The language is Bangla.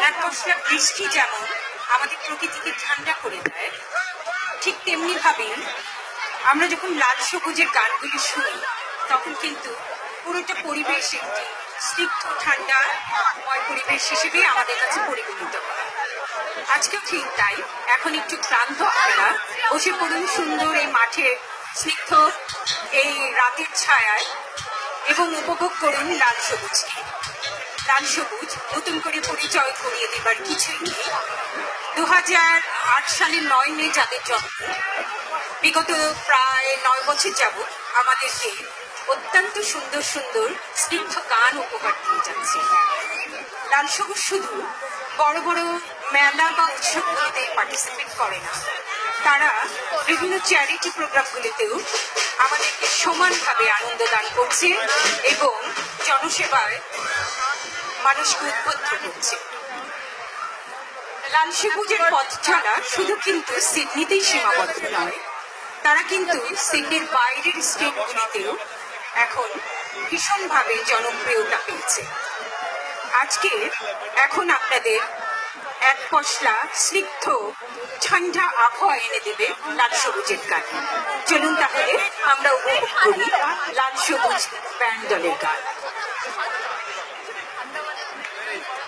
এক পশলা বৃষ্টি যেমন আমাদের প্রকৃতিকে ঠান্ডা করে দেয়, ঠিক তেমনি ভাবেই আমরা যখন লাল সবুজের গানগুলি শুনি তখন কিন্তু পুরোটা পরিবেশ একটি স্নিগ্ধ ঠান্ডাময় পরিবেশ হিসেবে আমাদের কাছে পরিগণিত হয়। আজকেও ঠিক তাই। এখন একটু ক্লান্ত আপনারা বসে পড়ুন সুন্দর এই মাঠে স্নিগ্ধ এই রাতের ছায়ায় এবং উপভোগ করুন লাল সবুজকে। লাল সবুজ নতুন করে পরিচয় করিয়ে দেবার কিছুই নেই। 2008 সালের 9 মে যাদের জন্ম, বিগত প্রায় 9 বছর যাবৎ আমাদেরকে অত্যন্ত সুন্দর সুন্দর স্নিগ্ধ গান উপহার দিয়ে যাচ্ছে। লাল সবুজ শুধু বড় বড় মেলা বা উৎসবগুলিতে পার্টিসিপেট করে না, তারা বিভিন্ন চ্যারিটি প্রোগ্রামগুলিতেও আমাদেরকে সমানভাবে আনন্দ দান করছে এবং জনসেবায় মানুষকে উদ্বুদ্ধ করছে। লাল সবুজের পথ চলা শুধু কিন্তু সিডনিতেই সীমাবদ্ধ নয়, তারা কিন্তু সিডনির বাইরের স্টেটগুলিতেও এখন ভীষণভাবে জনপ্রিয়তা পেয়েছে। আজকে এখন আপনাদের এক পশলা স্নিগ্ধ ঠান্ডা আবহাওয়া এনে দেবে লাল সবুজের গান। চলুন তাহলে আমরা উপভোগ করি লাল সবুজ ব্যান্ড দলের গান।